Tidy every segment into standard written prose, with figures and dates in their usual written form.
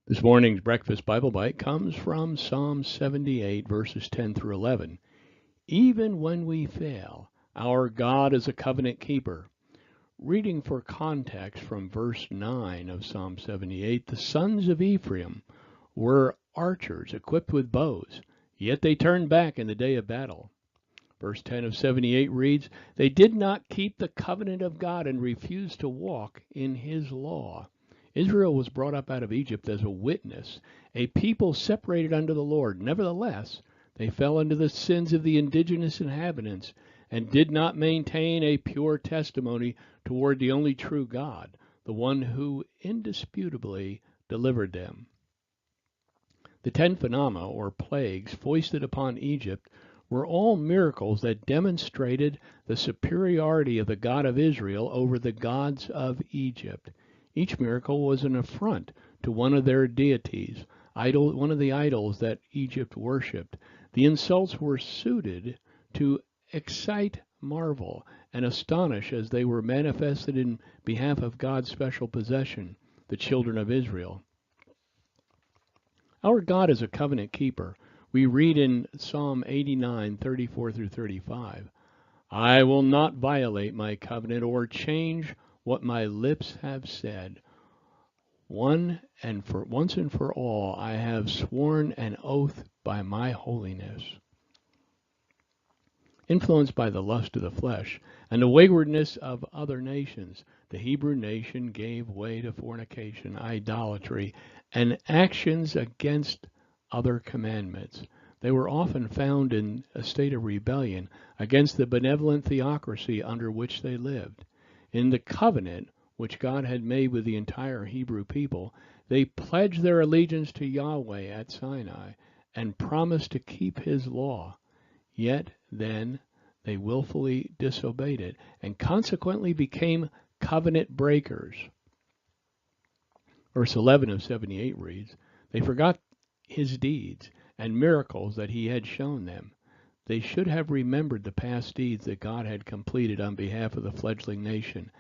This morning's Breakfast Bible Bite comes from Psalm 78, verses 10 through 11. Even when we fail, our God is a covenant keeper. Reading for context from verse 9 of Psalm 78, the sons of Ephraim were archers equipped with bows, yet they turned back in the day of battle. Verse 10 of 78 reads, They did not keep the covenant of God and refused to walk in his law. Israel was brought up out of Egypt as a witness, a people separated unto the Lord. Nevertheless, they fell into the sins of the indigenous inhabitants and did not maintain a pure testimony toward the only true God, the one who indisputably delivered them. The 10 phenomena, or plagues, foisted upon Egypt were all miracles that demonstrated the superiority of the God of Israel over the gods of Egypt. Each miracle was an affront to one of their deities, one of the idols that Egypt worshipped. The insults were suited to excite marvel and astonish as they were manifested in behalf of God's special possession, the children of Israel. Our God is a covenant keeper. We read in Psalm 89, 34 through 35, I will not violate my covenant or change what my lips have said. Once and for all, I have sworn an oath by my holiness. Influenced by the lust of the flesh and the waywardness of other nations, the Hebrew nation gave way to fornication, idolatry, and actions against other commandments. They were often found in a state of rebellion against the benevolent theocracy under which they lived. In the covenant which God had made with the entire Hebrew people, they pledged their allegiance to Yahweh at Sinai and promised to keep his law. Yet then they willfully disobeyed it and consequently became covenant breakers. Verse 11 of 78 reads, They forgot his deeds and miracles that he had shown them. They should have remembered the past deeds that God had completed on behalf of the fledgling nation.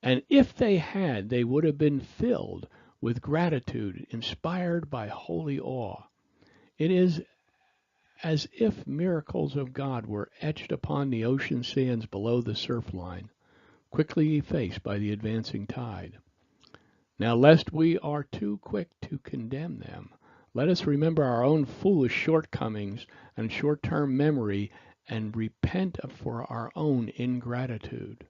And if they had, they would have been filled with gratitude, inspired by holy awe. It is as if miracles of God were etched upon the ocean sands below the surf line, quickly effaced by the advancing tide. Now, lest we are too quick to condemn them, let us remember our own foolish shortcomings and short-term memory and repent for our own ingratitude.